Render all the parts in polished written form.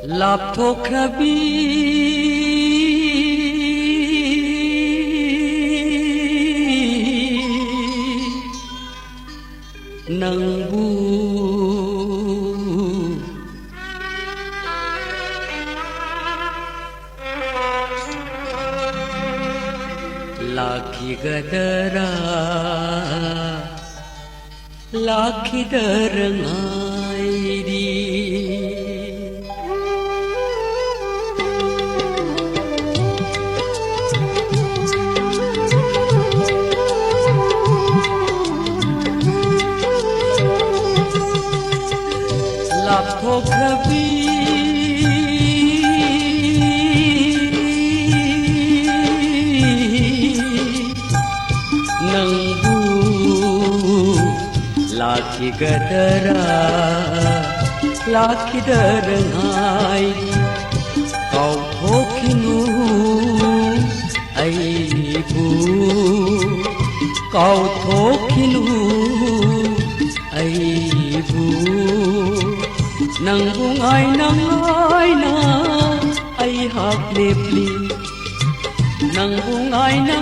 Lapto krabi nang bu laki gadara laki darangai di lapto krabi nang bu laki gadara laki darangai kau thokinu ai bu kau thokinu ai bu nang bungai na ai hak lepli nang bungai na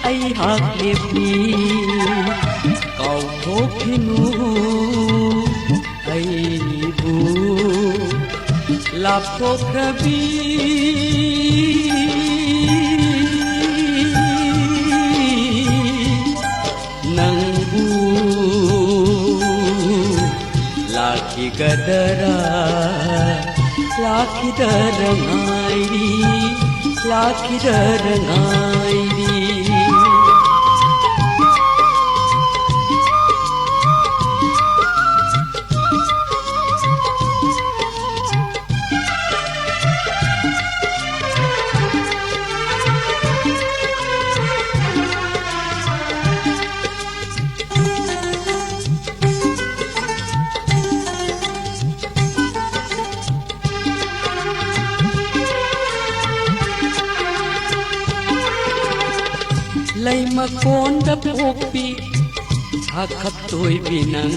ai hak lepli kau thokinu ai bu lapto krabi nang bu laki gadara laki darangai laki darangai lay makon da popi hakap toy binang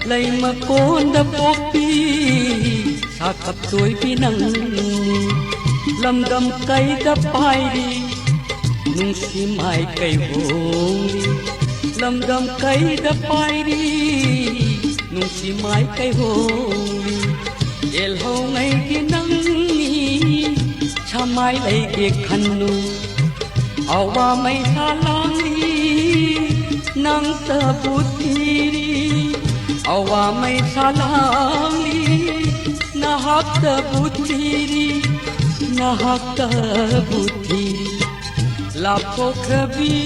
lay makon da popi hakap toy binang lamdam kay da pairi nung si mai kay holi lamdam kay da pairi nung si mai kay holi el ho ngay ginang ni chamai lay ke khanu awa mai salangi nang tabutiri awa mai salangi nahak tabutiri nahak tabutiri lapto krabi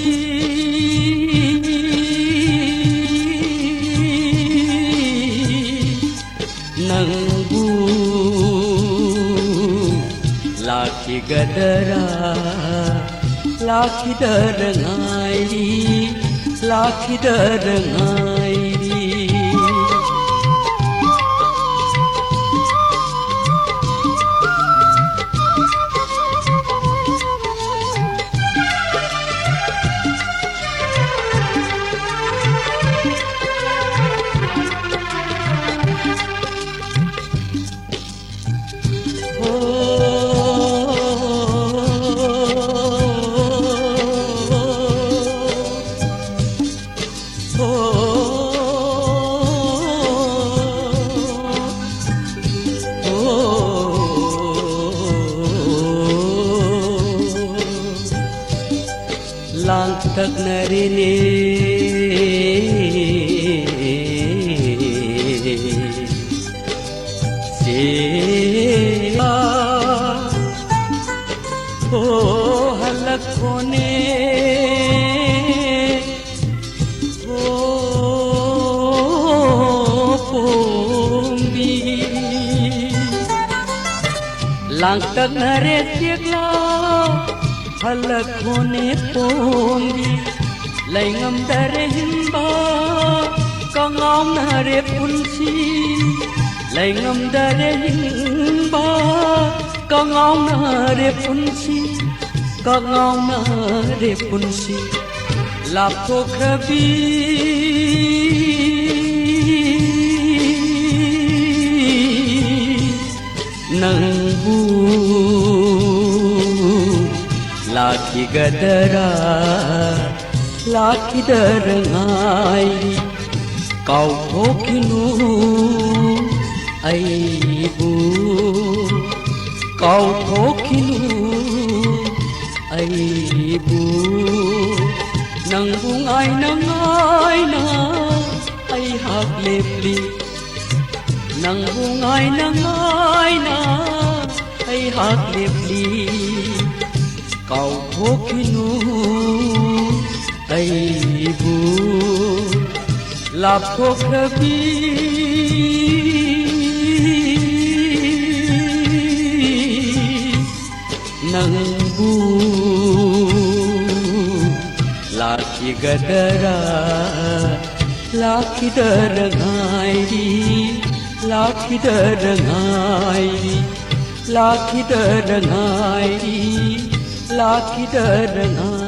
nang bu laki gadara laki darangai laki darangai lang tak narinig siya halak ko ne pumbi lang tak narisik lang halak hone pombi laingam dare himba kangam nare punsi laingam dare himba kangam nare punsi lapto krabi gadara laki derengai kau thokinu aibu kau thokinu aibu nang bungai na ai hak lepli nang bungai na ai hak lepli kau thokinu aibu lap thok rabi nang bu laki gadara laki derengai laki derengai laki derengai laki derengai